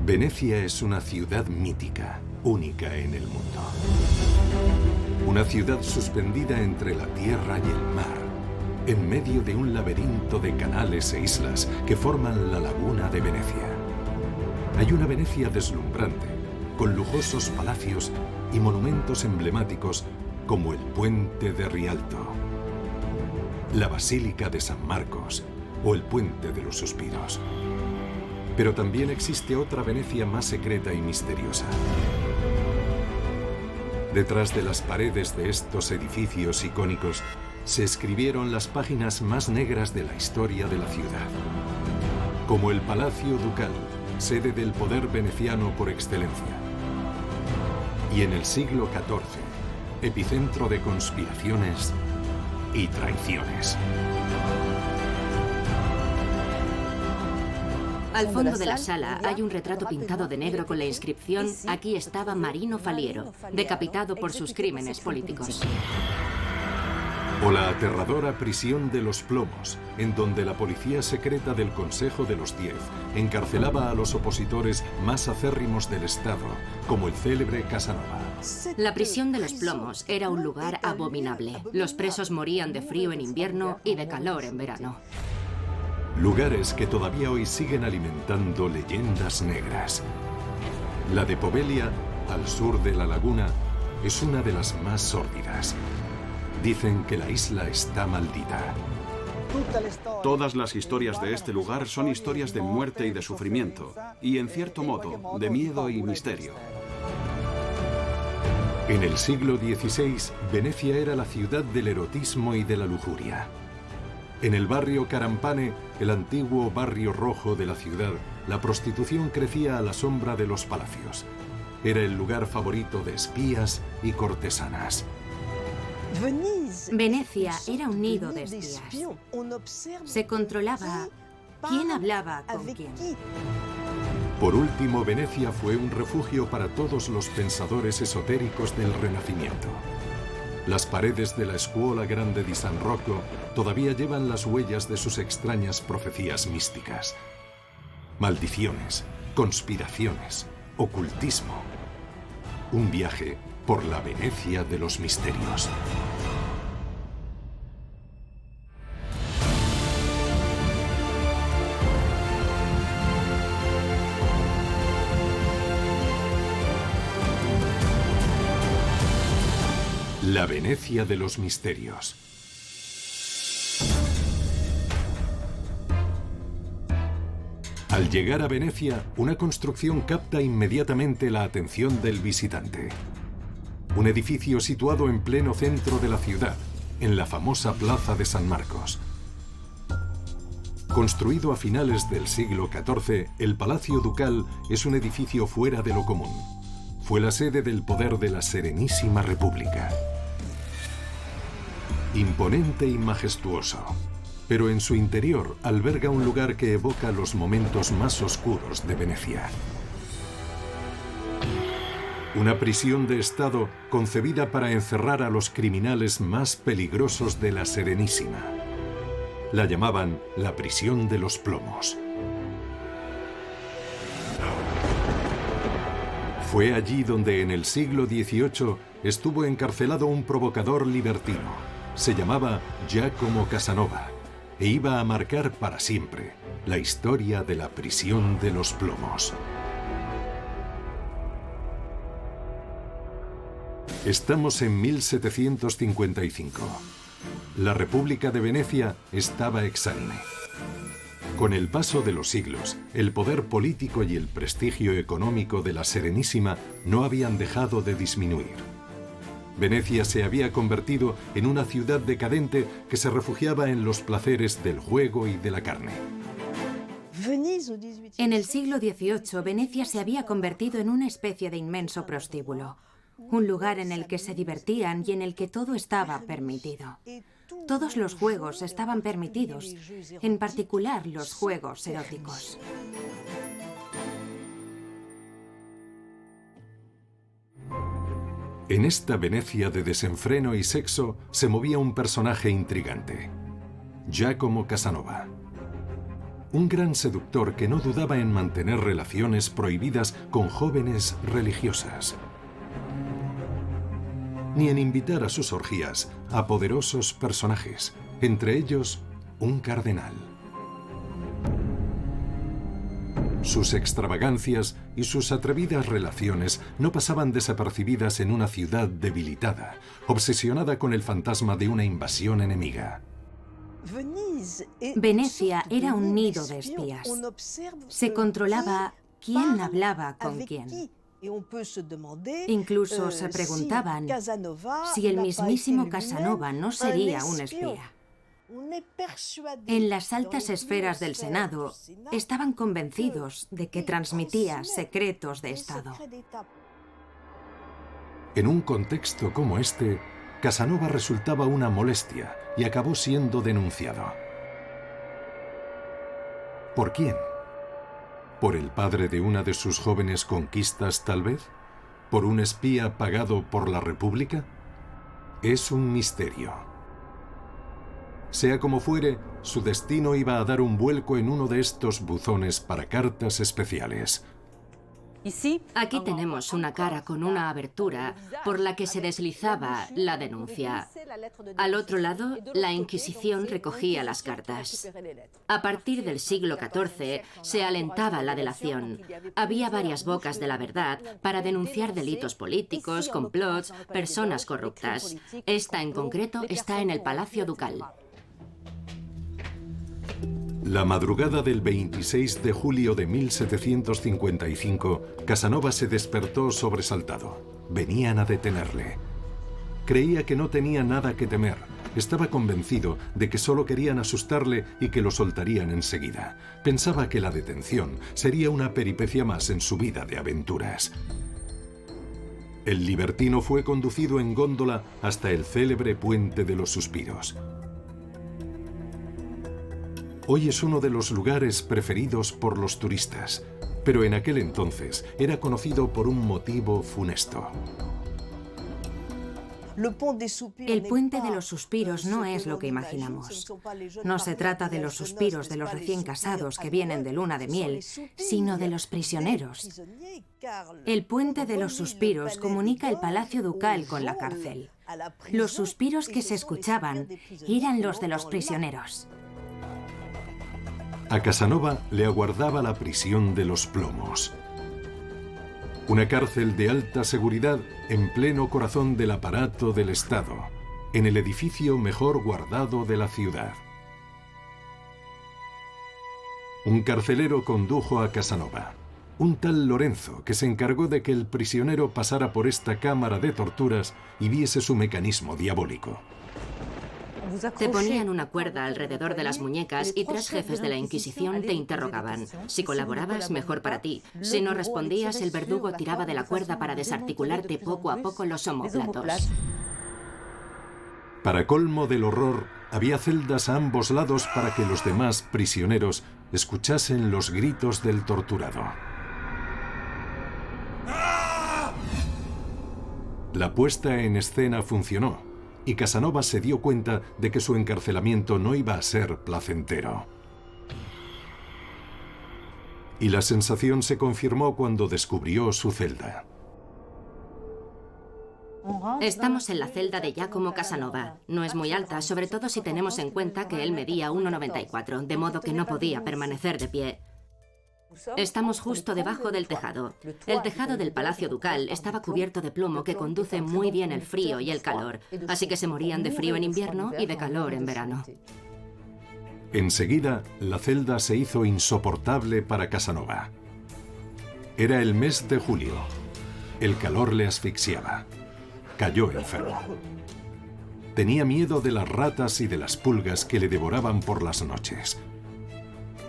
Venecia es una ciudad mítica, única en el mundo. Una ciudad suspendida entre la tierra y el mar, en medio de un laberinto de canales e islas que forman la laguna de Venecia. Hay una Venecia deslumbrante, con lujosos palacios y monumentos emblemáticos como el Puente de Rialto, la Basílica de San Marcos o el Puente de los Suspiros. Pero también existe otra Venecia más secreta y misteriosa. Detrás de las paredes de estos edificios icónicos se escribieron las páginas más negras de la historia de la ciudad. Como el Palacio Ducal, sede del poder veneciano por excelencia. Y en el siglo XIV, epicentro de conspiraciones y traiciones. Al fondo de la sala hay un retrato pintado de negro con la inscripción «Aquí estaba Marino Faliero, decapitado por sus crímenes políticos». O la aterradora prisión de los Plomos, en donde la policía secreta del Consejo de los 10 encarcelaba a los opositores más acérrimos del Estado, como el célebre Casanova. La prisión de los Plomos era un lugar abominable. Los presos morían de frío en invierno y de calor en verano. Lugares que todavía hoy siguen alimentando leyendas negras. La de Poveglia, al sur de la laguna, es una de las más sórdidas. Dicen que la isla está maldita. Todas las historias de este lugar son historias de muerte y de sufrimiento, y en cierto modo, de miedo y misterio. En el siglo XVI, Venecia era la ciudad del erotismo y de la lujuria. En el barrio Carampane, el antiguo barrio rojo de la ciudad, la prostitución crecía a la sombra de los palacios. Era el lugar favorito de espías y cortesanas. Venecia era un nido de espías. Se controlaba quién hablaba con quién. Por último, Venecia fue un refugio para todos los pensadores esotéricos del Renacimiento. Las paredes de la Scuola Grande di San Rocco todavía llevan las huellas de sus extrañas profecías místicas. Maldiciones, conspiraciones, ocultismo. Un viaje por la Venecia de los misterios. La Venecia de los misterios. Al llegar a Venecia, una construcción capta inmediatamente la atención del visitante. Un edificio situado en pleno centro de la ciudad, en la famosa Plaza de San Marcos. Construido a finales del siglo XIV, el Palacio Ducal es un edificio fuera de lo común. Fue la sede del poder de la Serenísima República. Imponente y majestuoso, pero en su interior alberga un lugar que evoca los momentos más oscuros de Venecia. Una prisión de Estado concebida para encerrar a los criminales más peligrosos de la Serenísima. La llamaban la prisión de los Plomos. Fue allí donde en el siglo XVIII estuvo encarcelado un provocador libertino. Se llamaba Giacomo Casanova e iba a marcar para siempre la historia de la prisión de los Plomos. Estamos en 1755. La República de Venecia estaba exánime. Con el paso de los siglos, el poder político y el prestigio económico de la Serenísima no habían dejado de disminuir. Venecia se había convertido en una ciudad decadente que se refugiaba en los placeres del juego y de la carne. En el siglo XVIII, Venecia se había convertido en una especie de inmenso prostíbulo. Un lugar en el que se divertían y en el que todo estaba permitido. Todos los juegos estaban permitidos, en particular los juegos eróticos. En esta Venecia de desenfreno y sexo se movía un personaje intrigante, Giacomo Casanova. un gran seductor que no dudaba en mantener relaciones prohibidas con jóvenes religiosas, ni en invitar a sus orgías a poderosos personajes, entre ellos un cardenal. Sus extravagancias y sus atrevidas relaciones no pasaban desapercibidas en una ciudad debilitada, obsesionada con el fantasma de una invasión enemiga. Venecia era un nido de espías. Se controlaba quién hablaba con quién. Incluso se preguntaban si el mismísimo Casanova no sería un espía. En las altas esferas del Senado estaban convencidos de que transmitía secretos de Estado. En un contexto como este, Casanova resultaba una molestia y acabó siendo denunciado. ¿Por quién? ¿Por el padre de una de sus jóvenes conquistas, tal vez? ¿Por un espía pagado por la República? Es un misterio. Sea como fuere, su destino iba a dar un vuelco en uno de estos buzones para cartas especiales. Aquí tenemos una cara con una abertura por la que se deslizaba la denuncia. Al otro lado, la Inquisición recogía las cartas. A partir del siglo XIV se alentaba la delación. Había varias bocas de la verdad para denunciar delitos políticos, complots, personas corruptas. Esta en concreto está en el Palacio Ducal. La madrugada del 26 de julio de 1755, Casanova se despertó sobresaltado. Venían a detenerle. Creía que no tenía nada que temer. Estaba convencido de que solo querían asustarle y que lo soltarían enseguida. Pensaba que la detención sería una peripecia más en su vida de aventuras. El libertino fue conducido en góndola hasta el célebre Puente de los Suspiros. Hoy es uno de los lugares preferidos por los turistas, pero en aquel entonces era conocido por un motivo funesto. El Puente de los Suspiros no es lo que imaginamos. No se trata de los suspiros de los recién casados que vienen de luna de miel, sino de los prisioneros. El Puente de los Suspiros comunica el Palacio Ducal con la cárcel. Los suspiros que se escuchaban eran los de los prisioneros. A Casanova le aguardaba la prisión de los Plomos. Una cárcel de alta seguridad en pleno corazón del aparato del Estado, en el edificio mejor guardado de la ciudad. Un carcelero condujo a Casanova, un tal Lorenzo, que se encargó de que el prisionero pasara por esta cámara de torturas y viese su mecanismo diabólico. Te ponían una cuerda alrededor de las muñecas y 3 jefes de la Inquisición te interrogaban. Si colaborabas, mejor para ti. Si no respondías, el verdugo tiraba de la cuerda para desarticularte poco a poco los omóplatos. Para colmo del horror, había celdas a ambos lados para que los demás prisioneros escuchasen los gritos del torturado. La puesta en escena funcionó. Y Casanova se dio cuenta de que su encarcelamiento no iba a ser placentero. Y la sensación se confirmó cuando descubrió su celda. Estamos en la celda de Giacomo Casanova. No es muy alta, sobre todo si tenemos en cuenta que él medía 1,94, de modo que no podía permanecer de pie. Estamos justo debajo del tejado. El tejado del Palacio Ducal estaba cubierto de plomo que conduce muy bien el frío y el calor, así que se morían de frío en invierno y de calor en verano. Enseguida, la celda se hizo insoportable para Casanova. Era el mes de julio. El calor le asfixiaba. Cayó enfermo. Tenía miedo de las ratas y de las pulgas que le devoraban por las noches.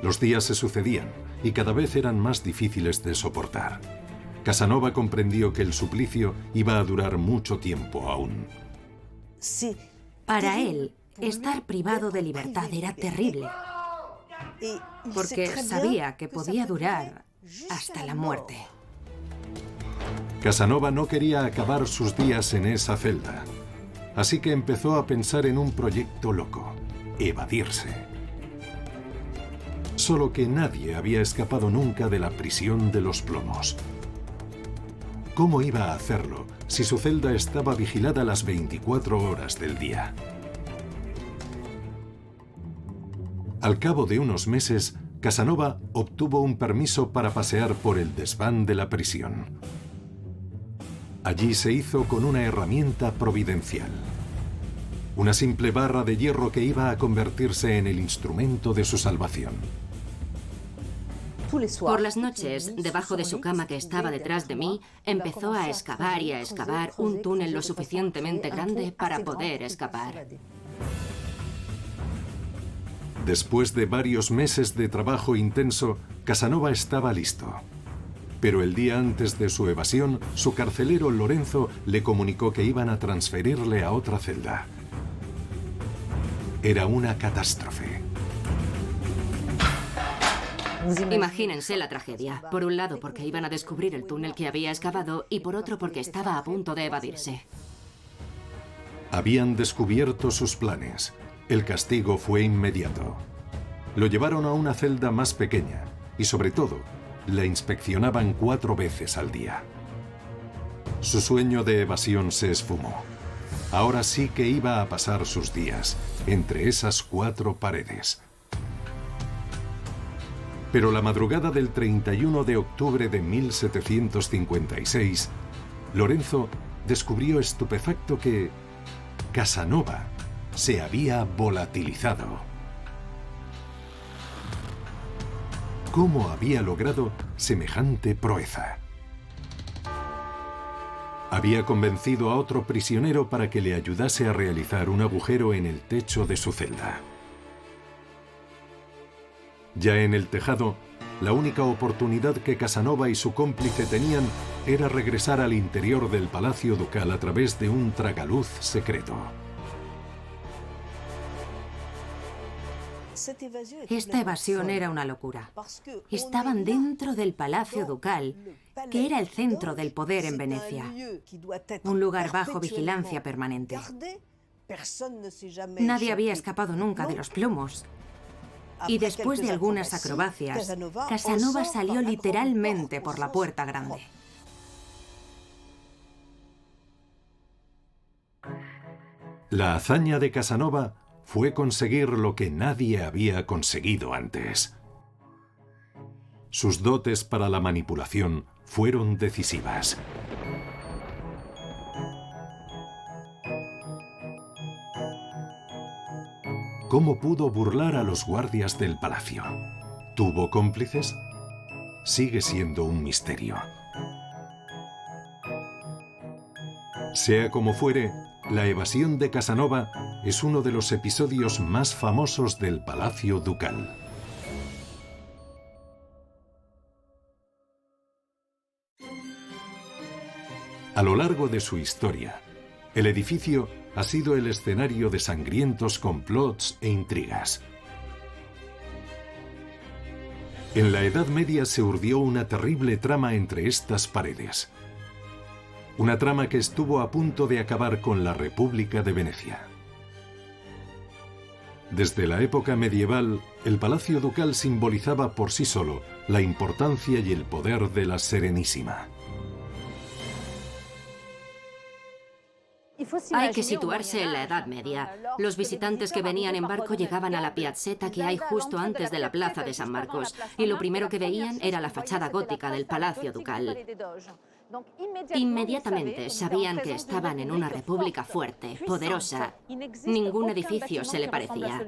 Los días se sucedían y cada vez eran más difíciles de soportar. Casanova comprendió que el suplicio iba a durar mucho tiempo aún. Para él, estar privado de libertad era terrible, porque sabía que podía durar hasta la muerte. Casanova no quería acabar sus días en esa celda, así que empezó a pensar en un proyecto loco: evadirse. solo que nadie había escapado nunca de la prisión de los plomos. ¿Cómo iba a hacerlo si su celda estaba vigilada las 24 horas del día? Al cabo de unos meses, Casanova obtuvo un permiso para pasear por el desván de la prisión. Allí se hizo con una herramienta providencial. Una simple barra de hierro que iba a convertirse en el instrumento de su salvación. Por las noches, debajo de su cama que estaba detrás de mí, empezó a excavar y a excavar un túnel lo suficientemente grande para poder escapar. Después de varios meses de trabajo intenso, Casanova estaba listo. Pero el día antes de su evasión, su carcelero Lorenzo le comunicó que iban a transferirle a otra celda. Era una catástrofe. Imagínense la tragedia. Por un lado porque iban a descubrir el túnel que había excavado y por otro porque estaba a punto de evadirse. Habían descubierto sus planes. El castigo fue inmediato. Lo llevaron a una celda más pequeña y, sobre todo, la inspeccionaban 4 veces al día. Su sueño de evasión se esfumó. Ahora sí que iba a pasar sus días entre esas 4 paredes. Pero la madrugada del 31 de octubre de 1756, Lorenzo descubrió estupefacto que Casanova se había volatilizado. ¿Cómo había logrado semejante proeza? Había convencido a otro prisionero para que le ayudase a realizar un agujero en el techo de su celda. Ya en el tejado, la única oportunidad que Casanova y su cómplice tenían era regresar al interior del Palacio Ducal a través de un tragaluz secreto. Esta evasión era una locura. Estaban dentro del Palacio Ducal, que era el centro del poder en Venecia. Un lugar bajo vigilancia permanente. Nadie había escapado nunca de los plomos. Y después de algunas acrobacias, Casanova salió literalmente por la puerta grande. La hazaña de Casanova fue conseguir lo que nadie había conseguido antes. Sus dotes para la manipulación fueron decisivas. ¿Cómo pudo burlar a los guardias del palacio? ¿Tuvo cómplices? Sigue siendo un misterio. Sea como fuere, la evasión de Casanova es uno de los episodios más famosos del Palacio Ducal. A lo largo de su historia, el edificio ha sido el escenario de sangrientos complots e intrigas. En la Edad Media se urdió una terrible trama entre estas paredes. Una trama que estuvo a punto de acabar con la República de Venecia. Desde la época medieval, el Palacio Ducal simbolizaba por sí solo la importancia y el poder de la Serenísima. Hay que situarse en la Edad Media. Los visitantes que venían en barco llegaban a la piazzetta que hay justo antes de la plaza de San Marcos, y lo primero que veían era la fachada gótica del Palacio Ducal. Inmediatamente sabían que estaban en una república fuerte, poderosa. Ningún edificio se le parecía.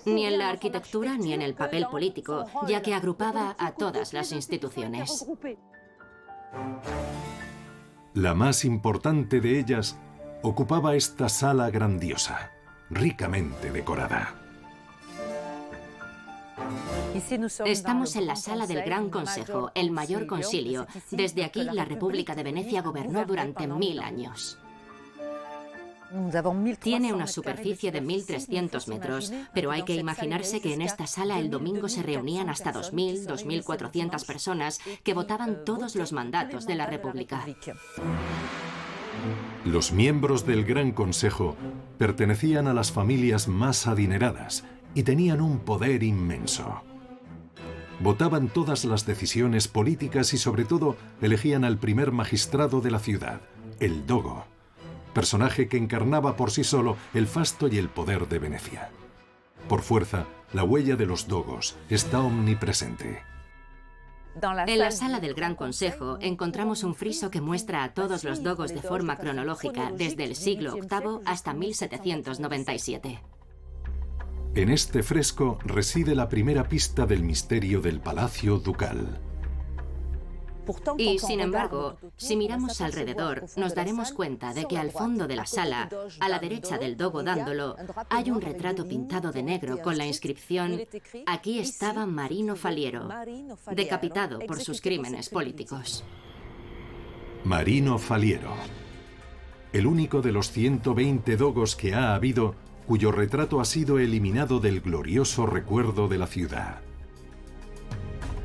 Ni en la arquitectura ni en el papel político, ya que agrupaba a todas las instituciones. La más importante de ellas ocupaba esta sala grandiosa, ricamente decorada. Estamos en la sala del Gran Consejo, el mayor concilio. Desde aquí, la República de Venecia gobernó durante 1000 años. Tiene una superficie de 1.300 metros, pero hay que imaginarse que en esta sala el domingo se reunían hasta 2.000, 2.400 personas que votaban todos los mandatos de la República. Los miembros del Gran Consejo pertenecían a las familias más adineradas y tenían un poder inmenso. votaban todas las decisiones políticas y sobre todo elegían al primer magistrado de la ciudad, el dogo, personaje que encarnaba por sí solo el fasto y el poder de Venecia. Por fuerza, la huella de los dogos está omnipresente. En la sala del Gran Consejo encontramos un friso que muestra a todos los dogos de forma cronológica desde el siglo VIII hasta 1797. En este fresco reside la primera pista del misterio del Palacio Ducal. Y, sin embargo, si miramos alrededor, nos daremos cuenta de que al fondo de la sala, a la derecha del dogo dándolo, hay un retrato pintado de negro con la inscripción «Aquí estaba Marino Faliero», decapitado por sus crímenes políticos. Marino Faliero, el único de los 120 dogos que ha habido cuyo retrato ha sido eliminado del glorioso recuerdo de la ciudad.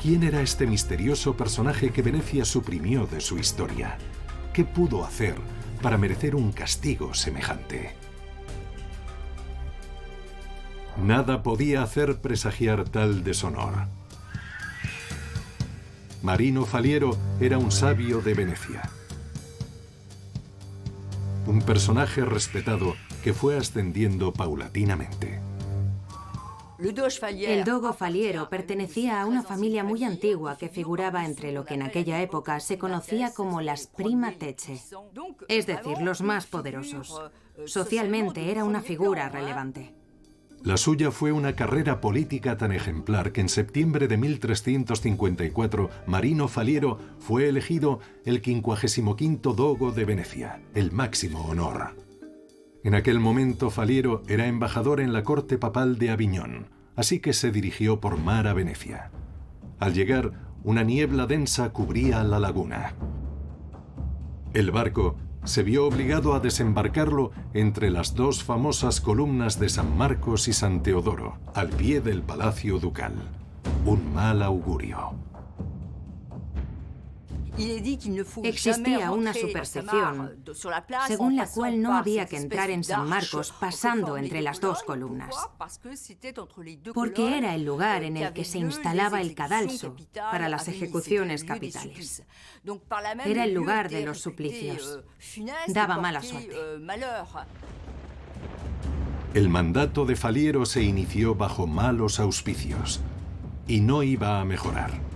¿Quién era este misterioso personaje que Venecia suprimió de su historia? ¿Qué pudo hacer para merecer un castigo semejante? Nada podía hacer presagiar tal deshonor. Marino Faliero era un sabio de Venecia. Un personaje respetado que fue ascendiendo paulatinamente. El dogo Faliero pertenecía a una familia muy antigua que figuraba entre lo que en aquella época se conocía como las prima tece, es decir, los más poderosos. Socialmente era una figura relevante. La suya fue una carrera política tan ejemplar que en septiembre de 1354 Marino Faliero fue elegido el 55º dogo de Venecia, el máximo honor. En aquel momento Faliero era embajador en la corte papal de Aviñón, así que se dirigió por mar a Venecia. Al llegar, una niebla densa cubría la laguna. El barco se vio obligado a desembarcarlo entre las dos famosas columnas de San Marcos y San Teodoro, al pie del Palacio Ducal. Un mal augurio. Existía una superstición, según la cual no había que entrar en San Marcos pasando entre las dos columnas, porque era el lugar en el que se instalaba el cadalso para las ejecuciones capitales. Era el lugar de los suplicios. Daba mala suerte. El mandato de Faliero se inició bajo malos auspicios y no iba a mejorar.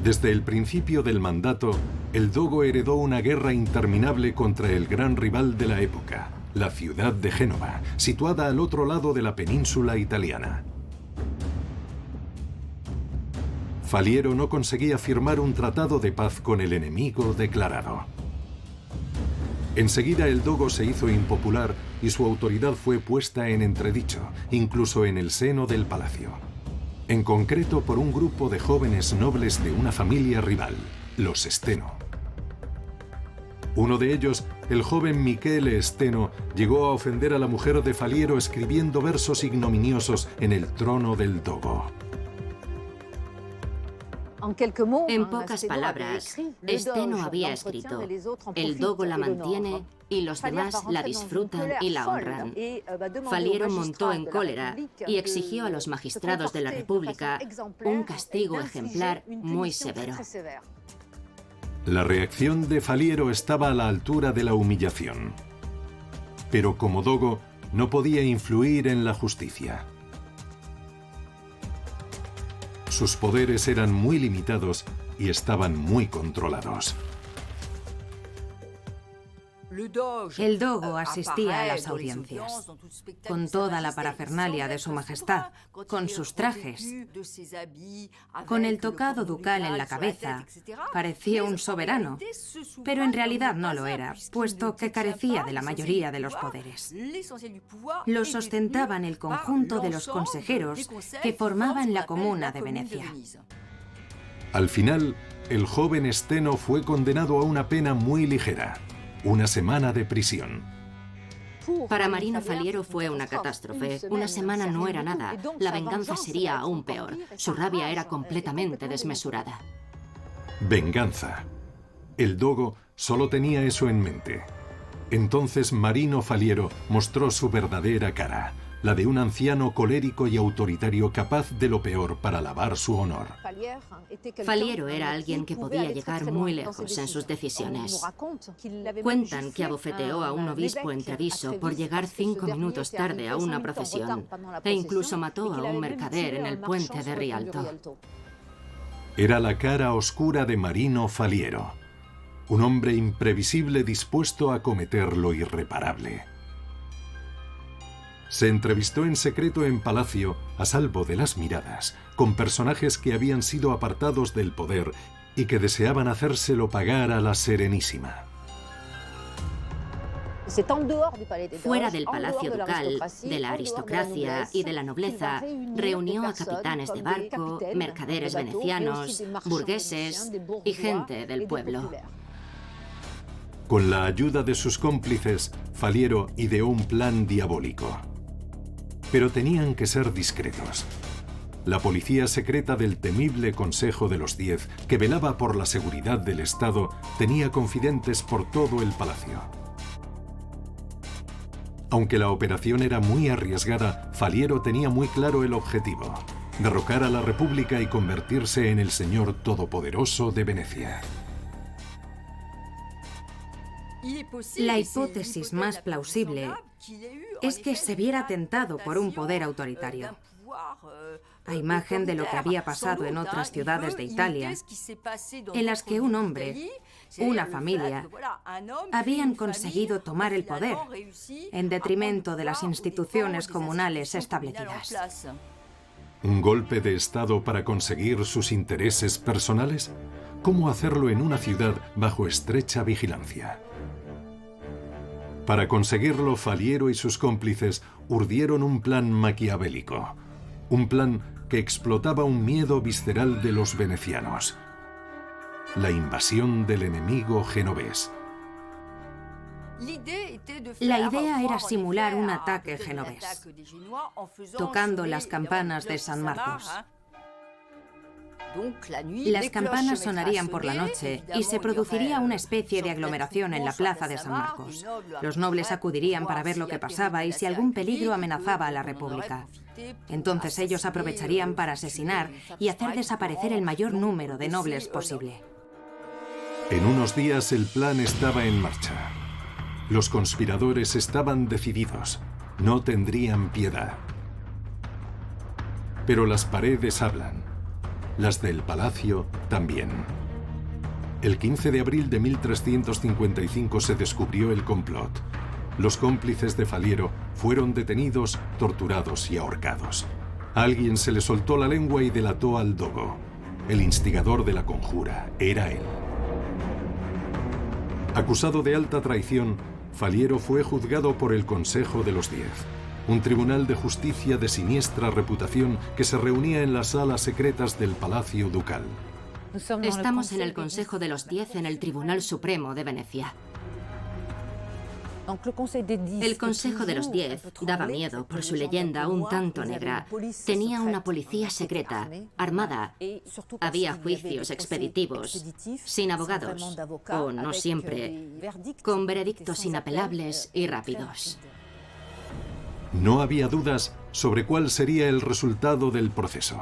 Desde el principio del mandato, el dogo heredó una guerra interminable contra el gran rival de la época, la ciudad de Génova, situada al otro lado de la península italiana. Faliero no conseguía firmar un tratado de paz con el enemigo declarado. Enseguida el dogo se hizo impopular y su autoridad fue puesta en entredicho, incluso en el seno del palacio. En concreto por un grupo de jóvenes nobles de una familia rival, los Steno. Uno de ellos, el joven Michele Steno, llegó a ofender a la mujer de Faliero escribiendo versos ignominiosos en el trono del dogo. En pocas palabras, Steno había escrito: el dogo la mantiene y los demás la disfrutan y la honran. Faliero montó en cólera y exigió a los magistrados de la República un castigo ejemplar muy severo. La reacción de Faliero estaba a la altura de la humillación. Pero como dogo no podía influir en la justicia. Sus poderes eran muy limitados y estaban muy controlados. El dogo asistía a las audiencias, con toda la parafernalia de su majestad, con sus trajes, con el tocado ducal en la cabeza. Parecía un soberano, pero en realidad no lo era, puesto que carecía de la mayoría de los poderes. Los ostentaban el conjunto de los consejeros que formaban la Comuna de Venecia. Al final, el joven Steno fue condenado a una pena muy ligera. Una semana de prisión. Para Marino Faliero fue una catástrofe. Una semana no era nada. La venganza sería aún peor. Su rabia era completamente desmesurada. Venganza. El dogo solo tenía eso en mente. Entonces Marino Faliero mostró su verdadera cara. la de un anciano colérico y autoritario capaz de lo peor para lavar su honor. Faliero era alguien que podía llegar muy lejos en sus decisiones. Cuentan que abofeteó a un obispo en Treviso por llegar 5 minutos tarde a una procesión e incluso mató a un mercader en el puente de Rialto. Era la cara oscura de Marino Faliero, un hombre imprevisible dispuesto a cometer lo irreparable. Se entrevistó en secreto en palacio, a salvo de las miradas, con personajes que habían sido apartados del poder y que deseaban hacérselo pagar a la Serenísima. Fuera del palacio ducal, de la aristocracia y de la nobleza, reunió a capitanes de barco, mercaderes venecianos, burgueses y gente del pueblo. Con la ayuda de sus cómplices, Faliero ideó un plan diabólico. Pero tenían que ser discretos. La policía secreta del temible Consejo de los 10, que velaba por la seguridad del Estado, tenía confidentes por todo el palacio. Aunque la operación era muy arriesgada, Faliero tenía muy claro el objetivo: derrocar a la República y convertirse en el señor todopoderoso de Venecia. La hipótesis más plausible es que se viera tentado por un poder autoritario. A imagen de lo que había pasado en otras ciudades de Italia, en las que un hombre, una familia, habían conseguido tomar el poder en detrimento de las instituciones comunales establecidas. ¿Un golpe de Estado para conseguir sus intereses personales? ¿Cómo hacerlo en una ciudad bajo estrecha vigilancia? Para conseguirlo, Faliero y sus cómplices urdieron un plan maquiavélico. Un plan que explotaba un miedo visceral de los venecianos: la invasión del enemigo genovés. La idea era simular un ataque genovés, tocando las campanas de San Marcos. Las campanas sonarían por la noche y se produciría una especie de aglomeración en la plaza de San Marcos. Los nobles acudirían para ver lo que pasaba y si algún peligro amenazaba a la República. Entonces ellos aprovecharían para asesinar y hacer desaparecer el mayor número de nobles posible. En unos días el plan estaba en marcha. Los conspiradores estaban decididos. No tendrían piedad. Pero las paredes hablan. Las del palacio también. El 15 de abril de 1355 se descubrió el complot. Los cómplices de Faliero fueron detenidos, torturados y ahorcados. A alguien se le soltó la lengua y delató al dogo. El instigador de la conjura era él. Acusado de alta traición, Faliero fue juzgado por el Consejo de los 10. Un tribunal de justicia de siniestra reputación que se reunía en las salas secretas del Palacio Ducal. Estamos en el Consejo de los 10 en el Tribunal Supremo de Venecia. El Consejo de los 10 daba miedo por su leyenda un tanto negra. Tenía una policía secreta, armada. Había juicios expeditivos, sin abogados, o no siempre, con veredictos inapelables y rápidos. No había dudas sobre cuál sería el resultado del proceso.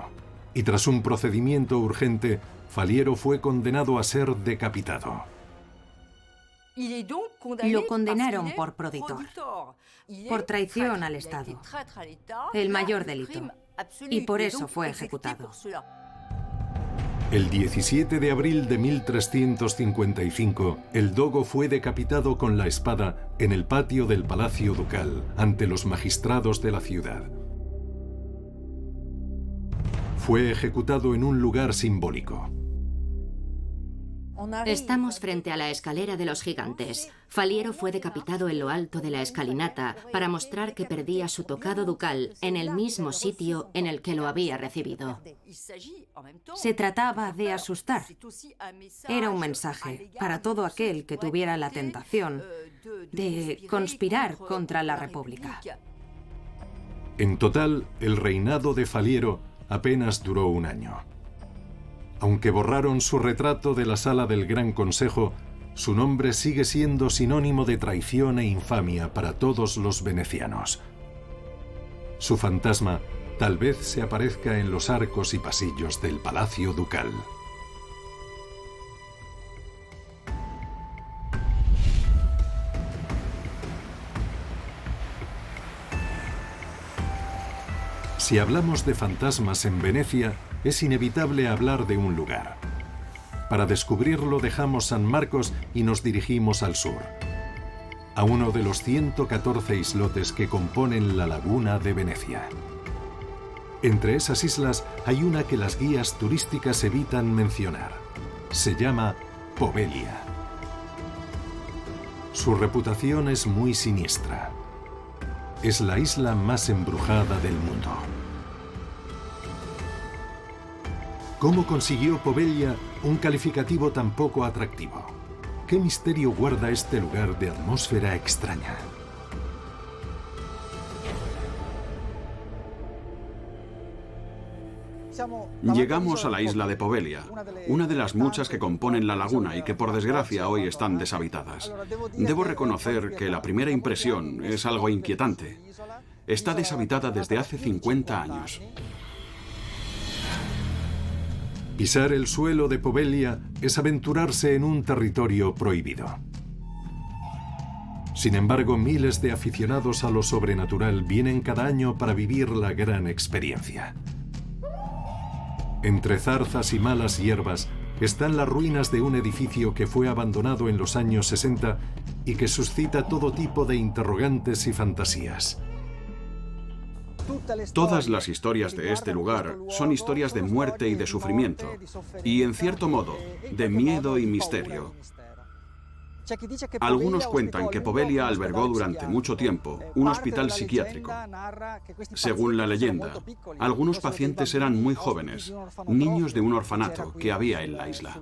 Y tras un procedimiento urgente, Faliero fue condenado a ser decapitado. Lo condenaron por proditor, por traición al Estado, el mayor delito, y por eso fue ejecutado. El 17 de abril de 1355, el dogo fue decapitado con la espada en el patio del Palacio Ducal, ante los magistrados de la ciudad. Fue ejecutado en un lugar simbólico. Estamos frente a la escalera de los gigantes. Faliero fue decapitado en lo alto de la escalinata para mostrar que perdía su tocado ducal en el mismo sitio en el que lo había recibido. Se trataba de asustar. Era un mensaje para todo aquel que tuviera la tentación de conspirar contra la República. En total, el reinado de Faliero apenas duró un año. Aunque borraron su retrato de la sala del Gran Consejo, su nombre sigue siendo sinónimo de traición e infamia para todos los venecianos. Su fantasma tal vez se aparezca en los arcos y pasillos del Palacio Ducal. Si hablamos de fantasmas en Venecia, es inevitable hablar de un lugar. Para descubrirlo dejamos San Marcos y nos dirigimos al sur, a uno de los 114 islotes que componen la laguna de Venecia. Entre esas islas hay una que las guías turísticas evitan mencionar. Se llama Poveglia. Su reputación es muy siniestra. Es la isla más embrujada del mundo. ¿Cómo consiguió Poveglia un calificativo tan poco atractivo? ¿Qué misterio guarda este lugar de atmósfera extraña? Llegamos a la isla de Poveglia, una de las muchas que componen la laguna y que por desgracia hoy están deshabitadas. Debo reconocer que la primera impresión es algo inquietante. Está deshabitada desde hace 50 años. Pisar el suelo de Poveglia es aventurarse en un territorio prohibido. Sin embargo, miles de aficionados a lo sobrenatural vienen cada año para vivir la gran experiencia. Entre zarzas y malas hierbas están las ruinas de un edificio que fue abandonado en los años 60 y que suscita todo tipo de interrogantes y fantasías. Todas las historias de este lugar son historias de muerte y de sufrimiento, y en cierto modo, de miedo y misterio. Algunos cuentan que Poveglia albergó durante mucho tiempo un hospital psiquiátrico. Según la leyenda, algunos pacientes eran muy jóvenes, niños de un orfanato que había en la isla.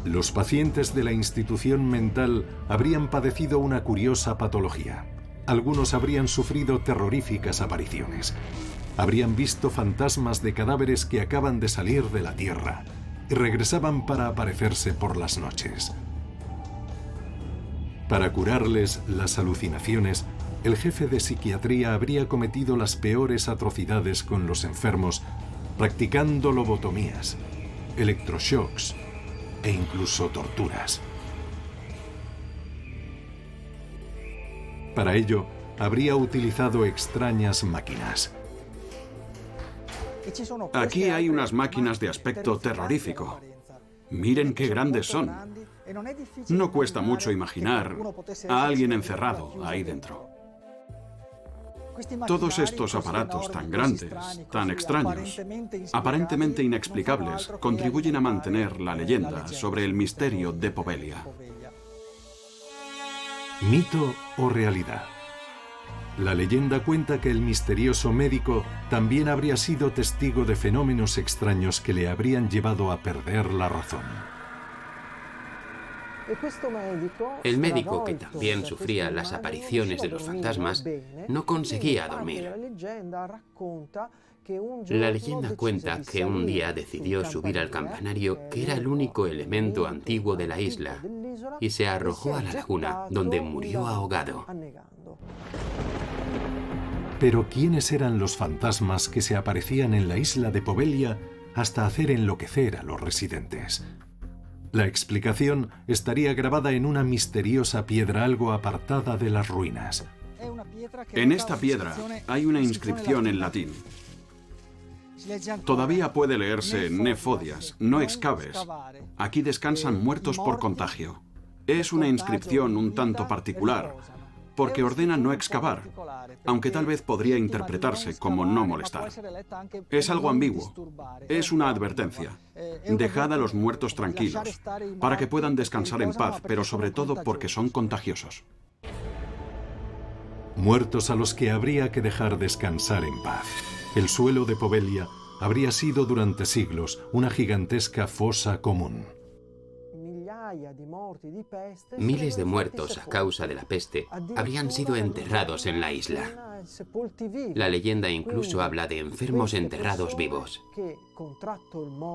Los pacientes de la institución mental habrían padecido una curiosa patología. Algunos habrían sufrido terroríficas apariciones. Habrían visto fantasmas de cadáveres que acaban de salir de la tierra y regresaban para aparecerse por las noches. Para curarles las alucinaciones, el jefe de psiquiatría habría cometido las peores atrocidades con los enfermos, practicando lobotomías, electroshocks e incluso torturas. Para ello, habría utilizado extrañas máquinas. Aquí hay unas máquinas de aspecto terrorífico. Miren qué grandes son. No cuesta mucho imaginar a alguien encerrado ahí dentro. Todos estos aparatos tan grandes, tan extraños, aparentemente inexplicables, contribuyen a mantener la leyenda sobre el misterio de Poveglia. ¿Mito o realidad? La leyenda cuenta que el misterioso médico también habría sido testigo de fenómenos extraños que le habrían llevado a perder la razón. El médico, que también sufría las apariciones de los fantasmas, no conseguía dormir. La leyenda cuenta que un día decidió subir al campanario, que era el único elemento antiguo de la isla, y se arrojó a la laguna, donde murió ahogado. Pero ¿quiénes eran los fantasmas que se aparecían en la isla de Poveglia hasta hacer enloquecer a los residentes? La explicación estaría grabada en una misteriosa piedra algo apartada de las ruinas. En esta piedra hay una inscripción en latín. Todavía puede leerse Nefodias, no excaves. Aquí descansan muertos por contagio. Es una inscripción un tanto particular, porque ordena no excavar, aunque tal vez podría interpretarse como no molestar. Es algo ambiguo. Es una advertencia. Dejad a los muertos tranquilos, para que puedan descansar en paz, pero sobre todo porque son contagiosos. Muertos a los que habría que dejar descansar en paz. El suelo de Poveglia habría sido durante siglos una gigantesca fosa común. Miles de muertos a causa de la peste habrían sido enterrados en la isla. La leyenda incluso habla de enfermos enterrados vivos.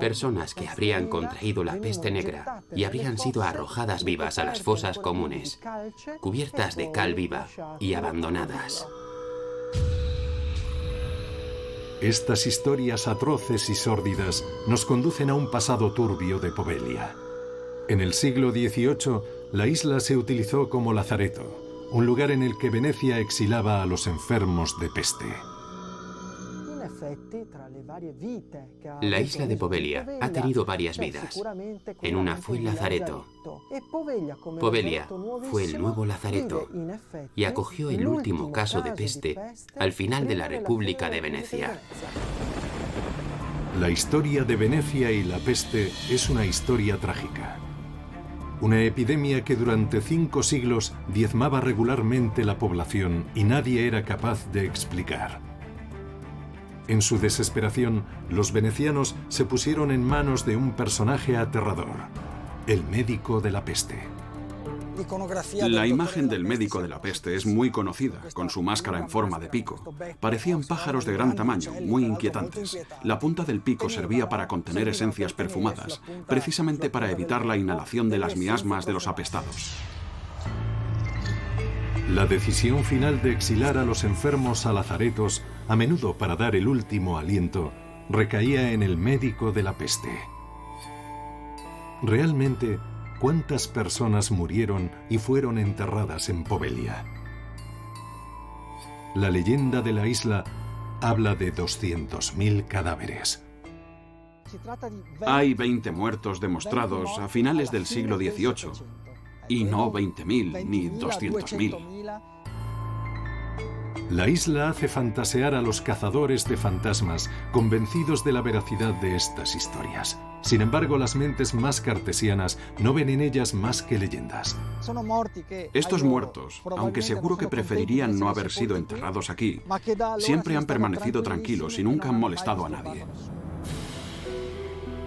Personas que habrían contraído la peste negra y habrían sido arrojadas vivas a las fosas comunes, cubiertas de cal viva y abandonadas. Estas historias atroces y sórdidas nos conducen a un pasado turbio de Poveglia. En el siglo XVIII, la isla se utilizó como lazareto, un lugar en el que Venecia exilaba a los enfermos de peste. La isla de Poveglia ha tenido varias vidas. En una fue el lazareto. Poveglia fue el nuevo lazareto y acogió el último caso de peste al final de la República de Venecia. La historia de Venecia y la peste es una historia trágica. Una epidemia que durante 5 siglos diezmaba regularmente la población y nadie era capaz de explicar. En su desesperación, los venecianos se pusieron en manos de un personaje aterrador, el médico de la peste. La imagen del médico de la peste es muy conocida, con su máscara en forma de pico. Parecían pájaros de gran tamaño, muy inquietantes. La punta del pico servía para contener esencias perfumadas, precisamente para evitar la inhalación de las miasmas de los apestados. La decisión final de exilar a los enfermos a lazaretos, a menudo para dar el último aliento, recaía en el médico de la peste. Realmente, ¿cuántas personas murieron y fueron enterradas en Poveglia? La leyenda de la isla habla de 200.000 cadáveres. Hay 20 muertos demostrados a finales del siglo XVIII, y no 20.000 ni 200.000. La isla hace fantasear a los cazadores de fantasmas, convencidos de la veracidad de estas historias. Sin embargo, las mentes más cartesianas no ven en ellas más que leyendas. Estos muertos, aunque seguro que preferirían no haber sido enterrados aquí, siempre han permanecido tranquilos y nunca han molestado a nadie.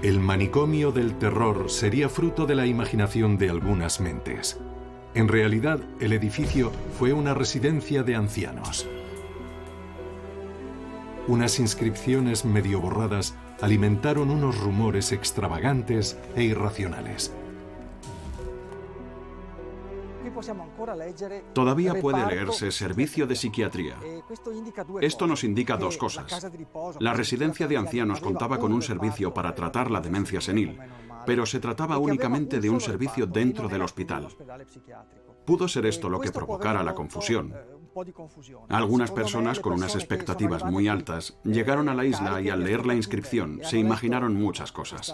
El manicomio del terror sería fruto de la imaginación de algunas mentes. En realidad, el edificio fue una residencia de ancianos. Unas inscripciones medio borradas alimentaron unos rumores extravagantes e irracionales. Todavía puede leerse servicio de psiquiatría. Esto nos indica 2 cosas. La residencia de ancianos contaba con un servicio para tratar la demencia senil, pero se trataba únicamente de un servicio dentro del hospital. Pudo ser esto lo que provocara la confusión. Algunas personas con unas expectativas muy altas llegaron a la isla y al leer la inscripción se imaginaron muchas cosas.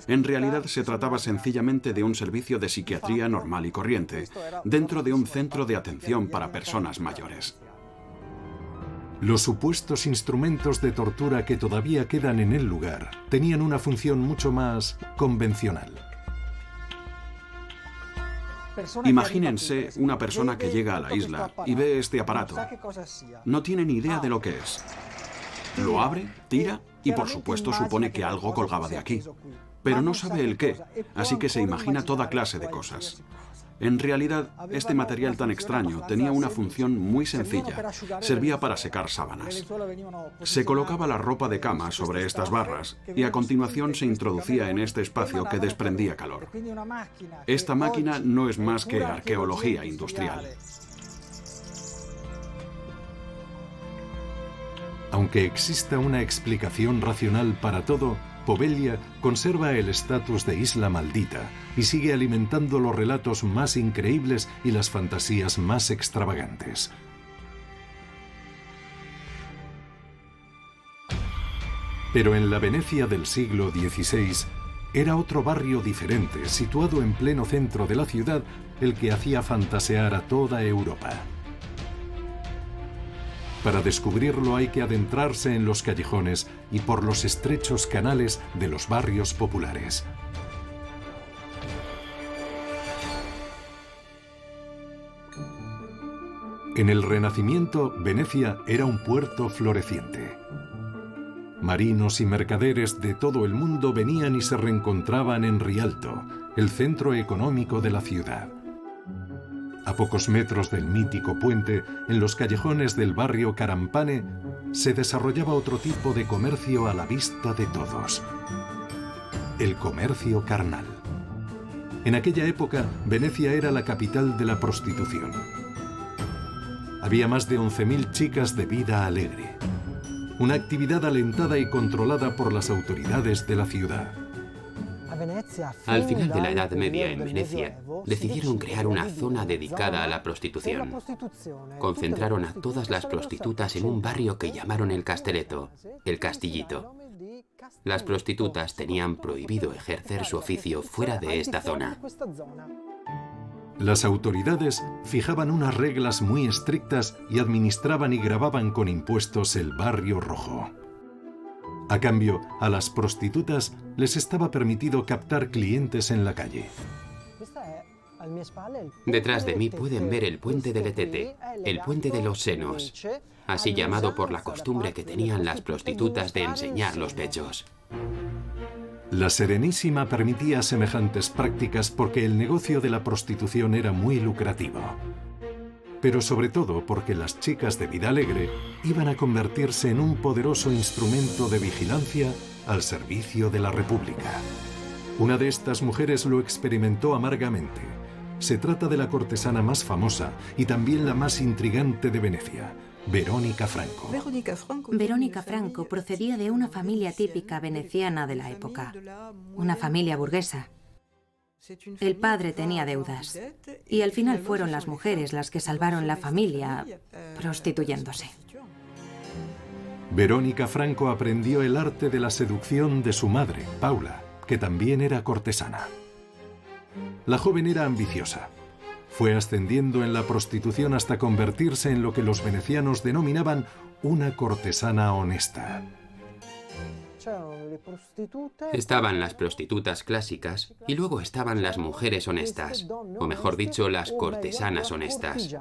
En realidad se trataba sencillamente de un servicio de psiquiatría normal y corriente, dentro de un centro de atención para personas mayores. Los supuestos instrumentos de tortura que todavía quedan en el lugar tenían una función mucho más convencional. Imagínense una persona que llega a la isla y ve este aparato. No tiene ni idea de lo que es. Lo abre, tira y por supuesto supone que algo colgaba de aquí. Pero no sabe el qué, así que se imagina toda clase de cosas. En realidad, este material tan extraño tenía una función muy sencilla. Servía para secar sábanas. Se colocaba la ropa de cama sobre estas barras y a continuación se introducía en este espacio que desprendía calor. Esta máquina no es más que arqueología industrial. Aunque exista una explicación racional para todo, Poveglia conserva el estatus de isla maldita y sigue alimentando los relatos más increíbles y las fantasías más extravagantes. Pero en la Venecia del siglo XVI era otro barrio diferente, situado en pleno centro de la ciudad, el que hacía fantasear a toda Europa. Para descubrirlo hay que adentrarse en los callejones y por los estrechos canales de los barrios populares. En el Renacimiento, Venecia era un puerto floreciente. Marinos y mercaderes de todo el mundo venían y se reencontraban en Rialto, el centro económico de la ciudad. A pocos metros del mítico puente, en los callejones del barrio Carampane, se desarrollaba otro tipo de comercio a la vista de todos: el comercio carnal. En aquella época, Venecia era la capital de la prostitución. había más de 11.000 chicas de vida alegre. Una actividad alentada y controlada por las autoridades de la ciudad. Al final de la Edad Media en Venecia, decidieron crear una zona dedicada a la prostitución. Concentraron a todas las prostitutas en un barrio que llamaron el Castelletto, el Castillito. Las prostitutas tenían prohibido ejercer su oficio fuera de esta zona. Las autoridades fijaban unas reglas muy estrictas y administraban y gravaban con impuestos el barrio rojo. A cambio, a las prostitutas les estaba permitido captar clientes en la calle. Detrás de mí pueden ver el puente del Etete, el puente de los senos, así llamado por la costumbre que tenían las prostitutas de enseñar los pechos. La Serenísima permitía semejantes prácticas porque el negocio de la prostitución era muy lucrativo. Pero sobre todo porque las chicas de vida alegre iban a convertirse en un poderoso instrumento de vigilancia al servicio de la República. Una de estas mujeres lo experimentó amargamente. Se trata de la cortesana más famosa y también la más intrigante de Venecia, Verónica Franco. Verónica Franco procedía de una familia típica veneciana de la época, una familia burguesa. El padre tenía deudas y al final fueron las mujeres las que salvaron la familia prostituyéndose. Verónica Franco aprendió el arte de la seducción de su madre, Paula, que también era cortesana. La joven era ambiciosa. Fue ascendiendo en la prostitución hasta convertirse en lo que los venecianos denominaban una cortesana honesta. Estaban las prostitutas clásicas y luego estaban las mujeres honestas, o mejor dicho, las cortesanas honestas.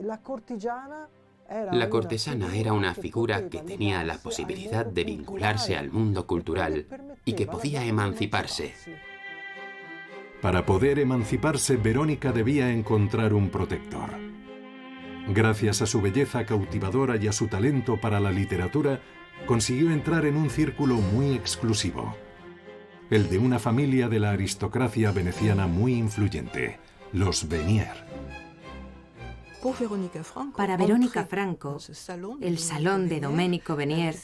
La cortesana era una figura que tenía la posibilidad de vincularse al mundo cultural y que podía emanciparse. Para poder emanciparse, Verónica debía encontrar un protector. Gracias a su belleza cautivadora y a su talento para la literatura, consiguió entrar en un círculo muy exclusivo, el de una familia de la aristocracia veneciana muy influyente, los Venier. Para Verónica Franco, el salón de Domenico Venier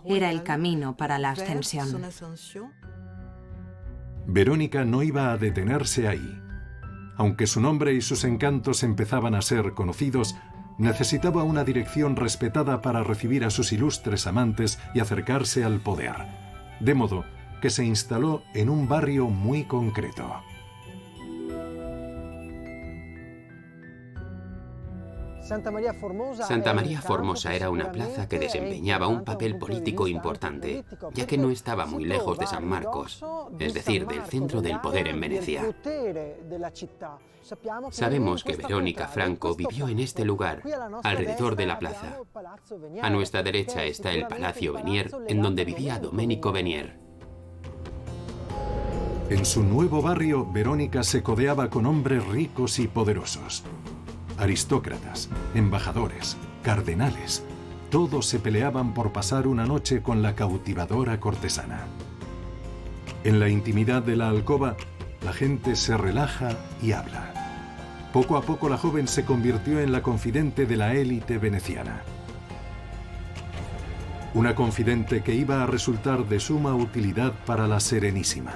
era el camino para la ascensión. Verónica no iba a detenerse ahí. Aunque su nombre y sus encantos empezaban a ser conocidos, necesitaba una dirección respetada para recibir a sus ilustres amantes y acercarse al poder, de modo que se instaló en un barrio muy concreto. Santa María Formosa era una plaza que desempeñaba un papel político importante, ya que no estaba muy lejos de San Marcos, es decir, del centro del poder en Venecia. Sabemos que Verónica Franco vivió en este lugar, alrededor de la plaza. A nuestra derecha está el Palacio Venier, en donde vivía Domenico Venier. En su nuevo barrio, Verónica se codeaba con hombres ricos y poderosos. Aristócratas, embajadores, cardenales, todos se peleaban por pasar una noche con la cautivadora cortesana. En la intimidad de la alcoba, la gente se relaja y habla. Poco a poco la joven se convirtió en la confidente de la élite veneciana. Una confidente que iba a resultar de suma utilidad para la Serenísima.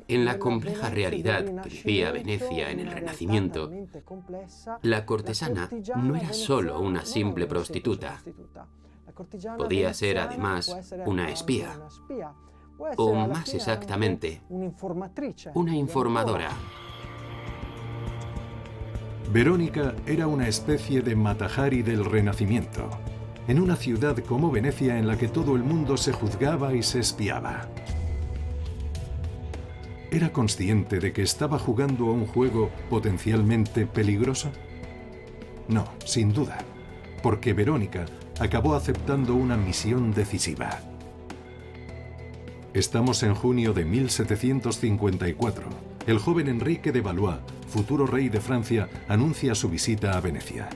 En la compleja realidad que vivía Venecia en el Renacimiento, la cortesana no era solo una simple prostituta. Podía ser además una espía, o más exactamente, una informadora. Verónica era una especie de Mata Hari del Renacimiento, en una ciudad como Venecia en la que todo el mundo se juzgaba y se espiaba. ¿Era consciente de que estaba jugando a un juego potencialmente peligroso? No, sin duda, porque Verónica acabó aceptando una misión decisiva. Estamos en junio de 1754. El joven Enrique de Valois, futuro rey de Francia, anuncia su visita a Venecia.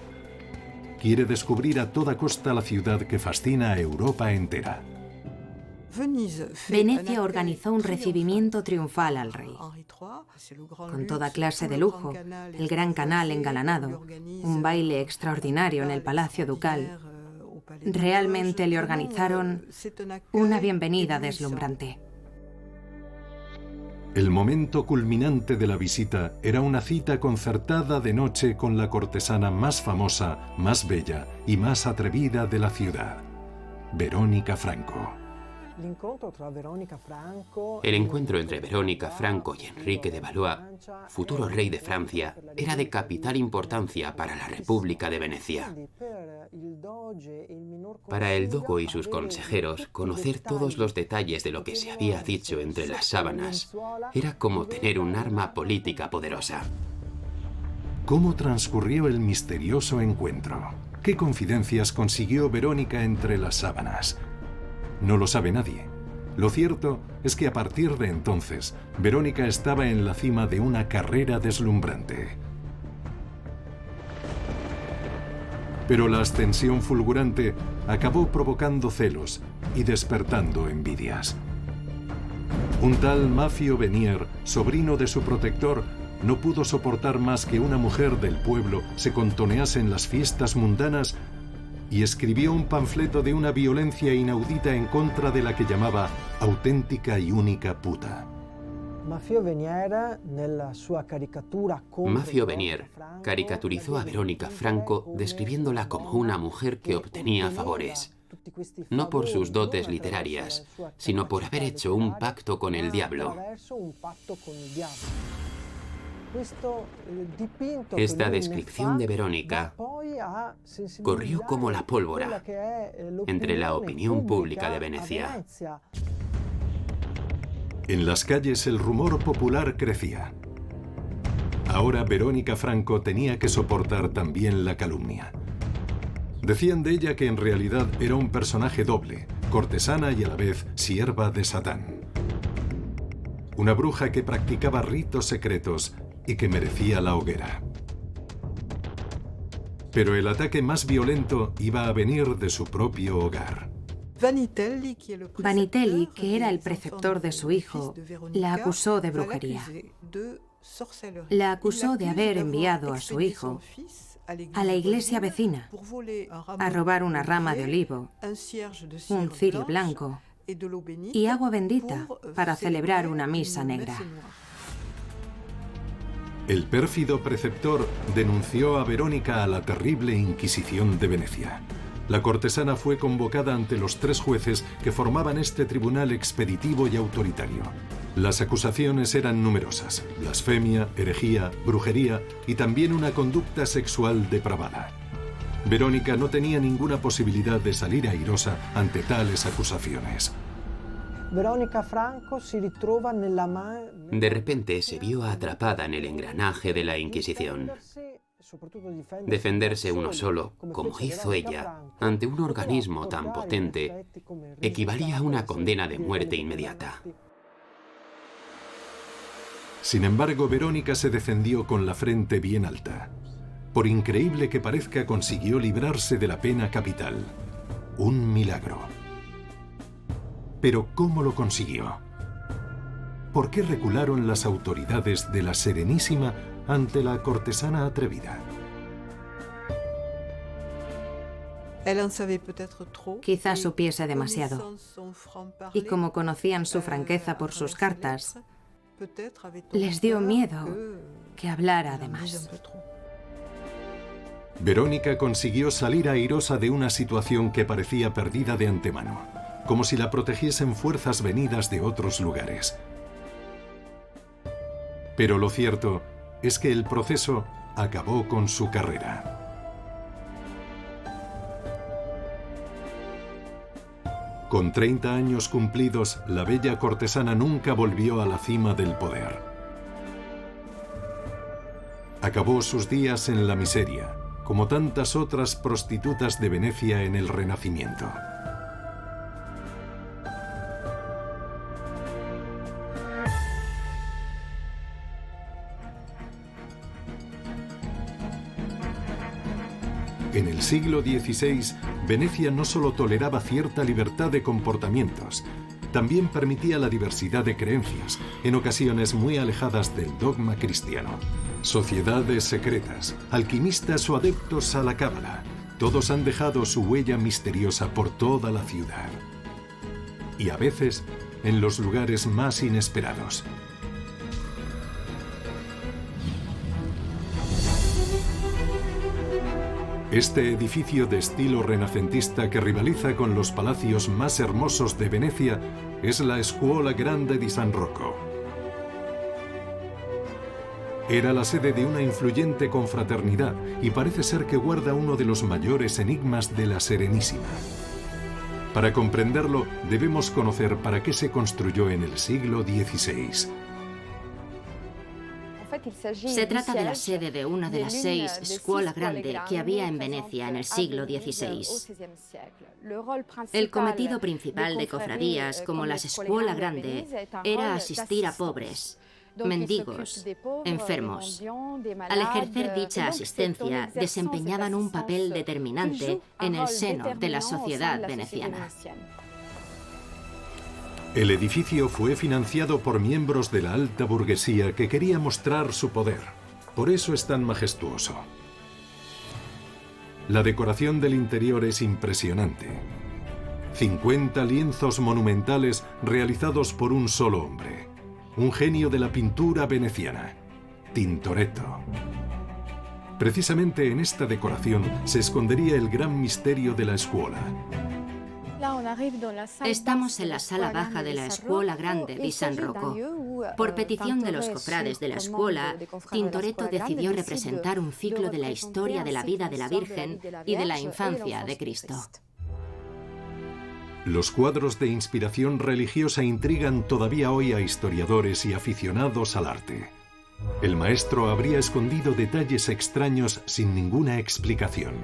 Quiere descubrir a toda costa la ciudad que fascina a Europa entera. Venecia organizó un recibimiento triunfal al rey, con toda clase de lujo, el gran canal engalanado, un baile extraordinario en el Palacio Ducal. Realmente le organizaron una bienvenida deslumbrante. El momento culminante de la visita era una cita concertada de noche con la cortesana más famosa, más bella y más atrevida de la ciudad, Verónica Franco. El encuentro entre Verónica Franco y Enrique de Valois, futuro rey de Francia, era de capital importancia para la República de Venecia. Para el dogo y sus consejeros, conocer todos los detalles de lo que se había dicho entre las sábanas era como tener un arma política poderosa. ¿Cómo transcurrió el misterioso encuentro? ¿Qué confidencias consiguió Verónica entre las sábanas? No lo sabe nadie. Lo cierto es que a partir de entonces, Verónica estaba en la cima de una carrera deslumbrante. Pero la ascensión fulgurante acabó provocando celos y despertando envidias. Un tal Mafio Venier, sobrino de su protector, no pudo soportar más que una mujer del pueblo se contonease en las fiestas mundanas y escribió un panfleto de una violencia inaudita en contra de la que llamaba auténtica y única puta. Mafio Venier caricaturizó a Verónica Franco describiéndola como una mujer que obtenía favores, no por sus dotes literarias, sino por haber hecho un pacto con el diablo. Esta descripción de Verónica corrió como la pólvora entre la opinión pública de Venecia. En las calles el rumor popular crecía. Ahora Verónica Franco tenía que soportar también la calumnia. Decían de ella que en realidad era un personaje doble, cortesana y a la vez sierva de Satán. Una bruja que practicaba ritos secretos y que merecía la hoguera. Pero el ataque más violento iba a venir de su propio hogar. Vanitelli, que era el preceptor de su hijo, la acusó de brujería. La acusó de haber enviado a su hijo a la iglesia vecina a robar una rama de olivo, un cirio blanco y agua bendita para celebrar una misa negra. El pérfido preceptor denunció a Verónica a la terrible Inquisición de Venecia. La cortesana fue convocada ante los 3 jueces que formaban este tribunal expeditivo y autoritario. Las acusaciones eran numerosas: blasfemia, herejía, brujería y también una conducta sexual depravada. Verónica no tenía ninguna posibilidad de salir airosa ante tales acusaciones. De repente se vio atrapada en el engranaje de la Inquisición. Defenderse uno solo, como hizo ella, ante un organismo tan potente, equivalía a una condena de muerte inmediata. Sin embargo, Verónica se defendió con la frente bien alta. Por increíble que parezca, consiguió librarse de la pena capital. Un milagro. Pero ¿cómo lo consiguió? ¿Por qué recularon las autoridades de la Serenísima ante la cortesana atrevida? Quizás supiese demasiado. Y como conocían su franqueza por sus cartas, les dio miedo que hablara además. Verónica consiguió salir airosa de una situación que parecía perdida de antemano, como si la protegiesen fuerzas venidas de otros lugares. Pero lo cierto es que el proceso acabó con su carrera. Con 30 años cumplidos, la bella cortesana nunca volvió a la cima del poder. Acabó sus días en la miseria, como tantas otras prostitutas de Venecia en el Renacimiento. En el siglo XVI, Venecia no solo toleraba cierta libertad de comportamientos, también permitía la diversidad de creencias, en ocasiones muy alejadas del dogma cristiano. Sociedades secretas, alquimistas o adeptos a la cábala, todos han dejado su huella misteriosa por toda la ciudad. Y a veces, en los lugares más inesperados. Este edificio de estilo renacentista que rivaliza con los palacios más hermosos de Venecia es la Scuola Grande di San Rocco. Era la sede de una influyente confraternidad y parece ser que guarda uno de los mayores enigmas de la Serenísima. Para comprenderlo, debemos conocer para qué se construyó en el siglo XVI. Se trata de la sede de una de las 6 Scuola Grande que había en Venecia en el siglo XVI. El cometido principal de cofradías como las Scuola Grande era asistir a pobres, mendigos, enfermos. Al ejercer dicha asistencia, desempeñaban un papel determinante en el seno de la sociedad veneciana. El edificio fue financiado por miembros de la alta burguesía que quería mostrar su poder. Por eso es tan majestuoso. La decoración del interior es impresionante. 50 lienzos monumentales realizados por un solo hombre. Un genio de la pintura veneciana, Tintoretto. Precisamente en esta decoración se escondería el gran misterio de la Scuola. Estamos en la sala baja de la Scuola Grande di San Rocco. Por petición de los cofrades de la Scuola, Tintoretto decidió representar un ciclo de la historia de la vida de la Virgen y de la infancia de Cristo. Los cuadros de inspiración religiosa intrigan todavía hoy a historiadores y aficionados al arte. El maestro habría escondido detalles extraños sin ninguna explicación.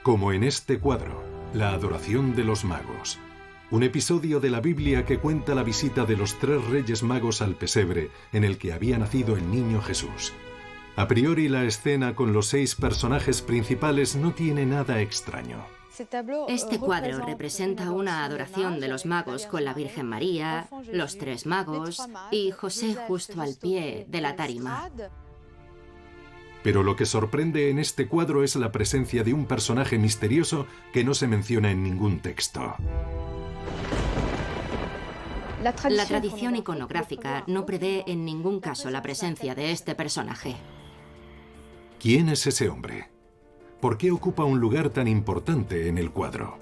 Como en este cuadro, la adoración de los magos. Un episodio de la Biblia que cuenta la visita de los 3 reyes magos al pesebre en el que había nacido el niño Jesús. A priori, la escena con los 6 personajes principales no tiene nada extraño. Este cuadro representa una adoración de los magos con la Virgen María, los 3 magos y José justo al pie de la tarima. Pero lo que sorprende en este cuadro es la presencia de un personaje misterioso que no se menciona en ningún texto. La tradición iconográfica no prevé en ningún caso la presencia de este personaje. ¿Quién es ese hombre? ¿Por qué ocupa un lugar tan importante en el cuadro?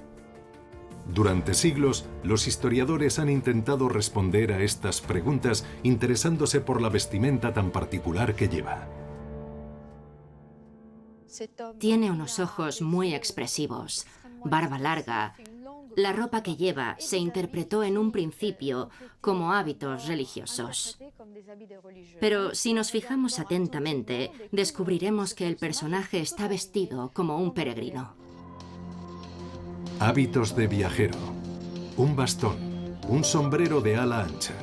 Durante siglos, los historiadores han intentado responder a estas preguntas interesándose por la vestimenta tan particular que lleva. Tiene unos ojos muy expresivos, barba larga. La ropa que lleva se interpretó en un principio como hábitos religiosos. Pero si nos fijamos atentamente, descubriremos que el personaje está vestido como un peregrino. Hábitos de viajero, un bastón, un sombrero de ala ancha.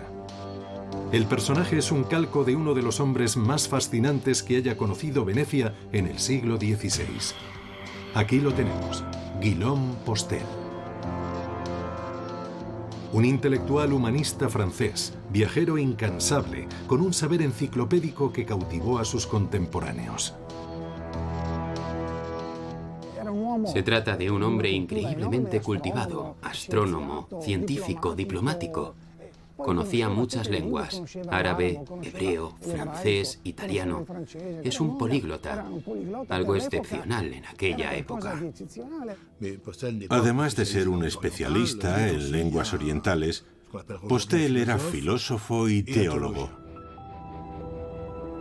El personaje es un calco de uno de los hombres más fascinantes que haya conocido Venecia en el siglo XVI. Aquí lo tenemos, Guillaume Postel. Un intelectual humanista francés, viajero incansable, con un saber enciclopédico que cautivó a sus contemporáneos. Se trata de un hombre increíblemente cultivado, astrónomo, científico, diplomático. Conocía muchas lenguas, árabe, hebreo, francés, italiano. Es un políglota, algo excepcional en aquella época. Además de ser un especialista en lenguas orientales, Postel era filósofo y teólogo.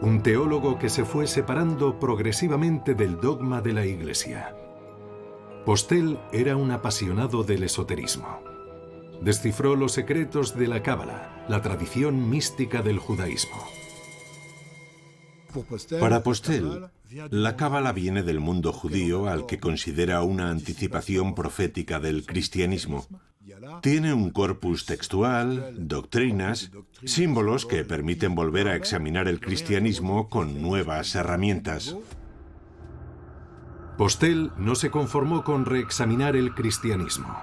Un teólogo que se fue separando progresivamente del dogma de la Iglesia. Postel era un apasionado del esoterismo. Descifró los secretos de la cábala, la tradición mística del judaísmo. Para Postel, la cábala viene del mundo judío al que considera una anticipación profética del cristianismo. Tiene un corpus textual, doctrinas, símbolos que permiten volver a examinar el cristianismo con nuevas herramientas. Postel no se conformó con reexaminar el cristianismo.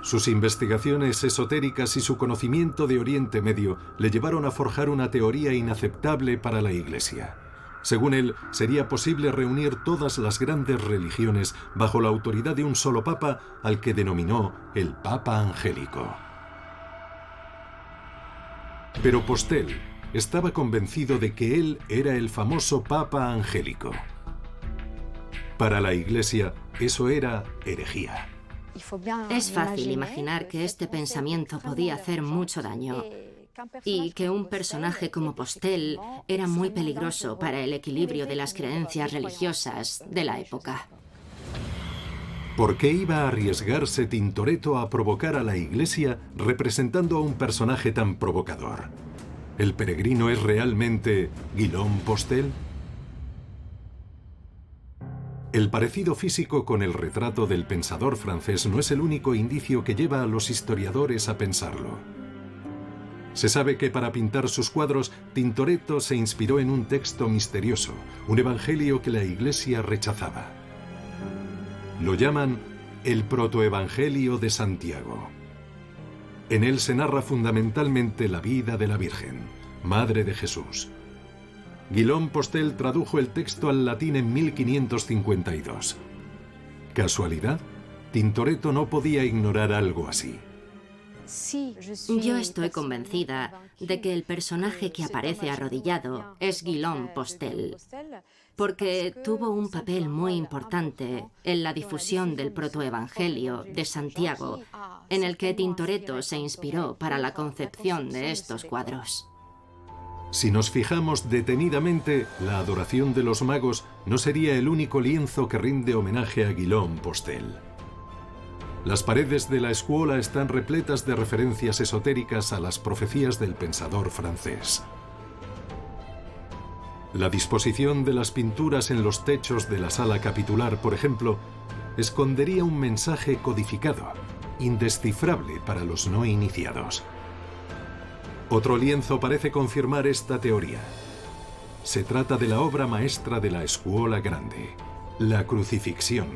Sus investigaciones esotéricas y su conocimiento de Oriente Medio le llevaron a forjar una teoría inaceptable para la Iglesia. Según él, sería posible reunir todas las grandes religiones bajo la autoridad de un solo papa, al que denominó el Papa Angélico. Pero Postel estaba convencido de que él era el famoso Papa Angélico. Para la Iglesia, eso era herejía. Es fácil imaginar que este pensamiento podía hacer mucho daño y que un personaje como Postel era muy peligroso para el equilibrio de las creencias religiosas de la época. ¿Por qué iba a arriesgarse Tintoretto a provocar a la Iglesia representando a un personaje tan provocador? ¿El peregrino es realmente Guillaume Postel? El parecido físico con el retrato del pensador francés no es el único indicio que lleva a los historiadores a pensarlo. Se sabe que para pintar sus cuadros, Tintoretto se inspiró en un texto misterioso, un evangelio que la Iglesia rechazaba. Lo llaman el Protoevangelio de Santiago. En él se narra fundamentalmente la vida de la Virgen, Madre de Jesús. Guillaume Postel tradujo el texto al latín en 1552. ¿Casualidad? Tintoretto no podía ignorar algo así. Yo estoy convencida de que el personaje que aparece arrodillado es Guillaume Postel, porque tuvo un papel muy importante en la difusión del protoevangelio de Santiago, en el que Tintoretto se inspiró para la concepción de estos cuadros. Si nos fijamos detenidamente, la adoración de los magos no sería el único lienzo que rinde homenaje a Guillaume Postel. Las paredes de la escuela están repletas de referencias esotéricas a las profecías del pensador francés. La disposición de las pinturas en los techos de la sala capitular, por ejemplo, escondería un mensaje codificado, indescifrable para los no iniciados. Otro lienzo parece confirmar esta teoría. Se trata de la obra maestra de la Scuola Grande, la Crucifixión.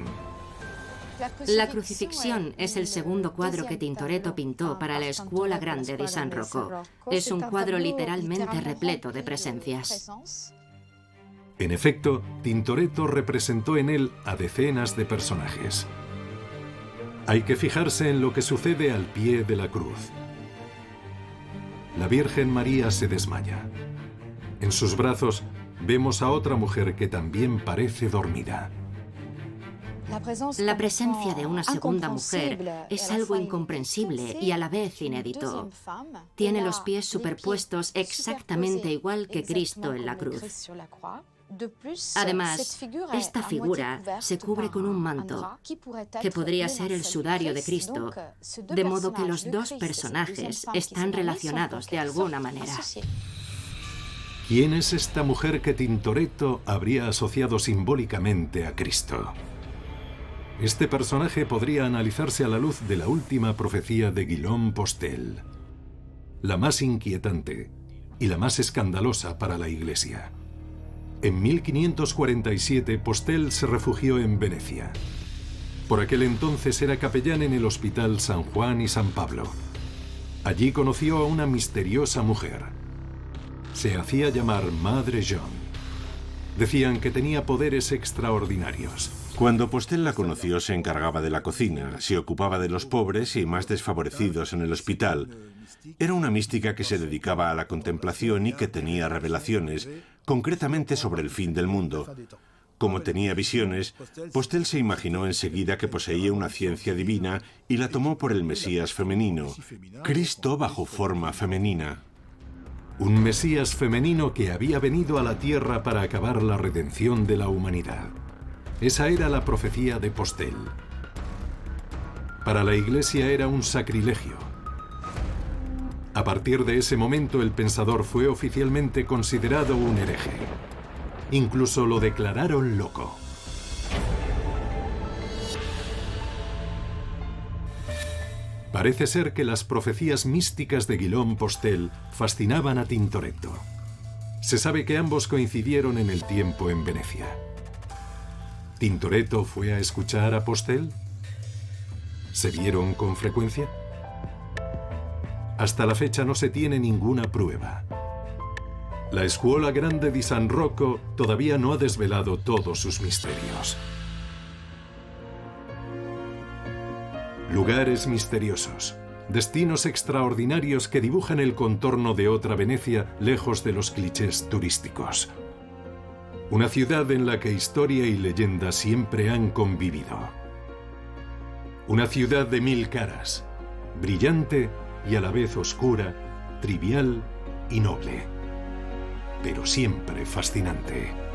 La Crucifixión es el segundo cuadro que Tintoretto pintó para la Scuola Grande di San Rocco. Es un cuadro literalmente repleto de presencias. En efecto, Tintoretto representó en él a decenas de personajes. Hay que fijarse en lo que sucede al pie de la cruz. La Virgen María se desmaya. En sus brazos vemos a otra mujer que también parece dormida. La presencia de una segunda mujer es algo incomprensible y a la vez inédito. Tiene los pies superpuestos exactamente igual que Cristo en la cruz. Además, esta figura se cubre con un manto, que podría ser el sudario de Cristo, de modo que los dos personajes están relacionados de alguna manera. ¿Quién es esta mujer que Tintoretto habría asociado simbólicamente a Cristo? Este personaje podría analizarse a la luz de la última profecía de Guillaume Postel, la más inquietante y la más escandalosa para la Iglesia. En 1547, Postel se refugió en Venecia. Por aquel entonces era capellán en el Hospital San Juan y San Pablo. Allí conoció a una misteriosa mujer. Se hacía llamar Madre Jean. Decían que tenía poderes extraordinarios. Cuando Postel la conoció, se encargaba de la cocina, se ocupaba de los pobres y más desfavorecidos en el hospital. Era una mística que se dedicaba a la contemplación y que tenía revelaciones, concretamente sobre el fin del mundo. Como tenía visiones, Postel se imaginó enseguida que poseía una ciencia divina y la tomó por el Mesías femenino, Cristo bajo forma femenina. Un Mesías femenino que había venido a la tierra para acabar la redención de la humanidad. Esa era la profecía de Postel. Para la Iglesia era un sacrilegio. A partir de ese momento, el pensador fue oficialmente considerado un hereje. Incluso lo declararon loco. Parece ser que las profecías místicas de Guillaume Postel fascinaban a Tintoretto. Se sabe que ambos coincidieron en el tiempo en Venecia. ¿Tintoretto fue a escuchar a Postel? ¿Se vieron con frecuencia? Hasta la fecha no se tiene ninguna prueba. La Scuola Grande di San Rocco todavía no ha desvelado todos sus misterios. Lugares misteriosos, destinos extraordinarios que dibujan el contorno de otra Venecia lejos de los clichés turísticos. Una ciudad en la que historia y leyenda siempre han convivido. Una ciudad de 1000 caras, brillante y a la vez oscura, trivial y noble, pero siempre fascinante.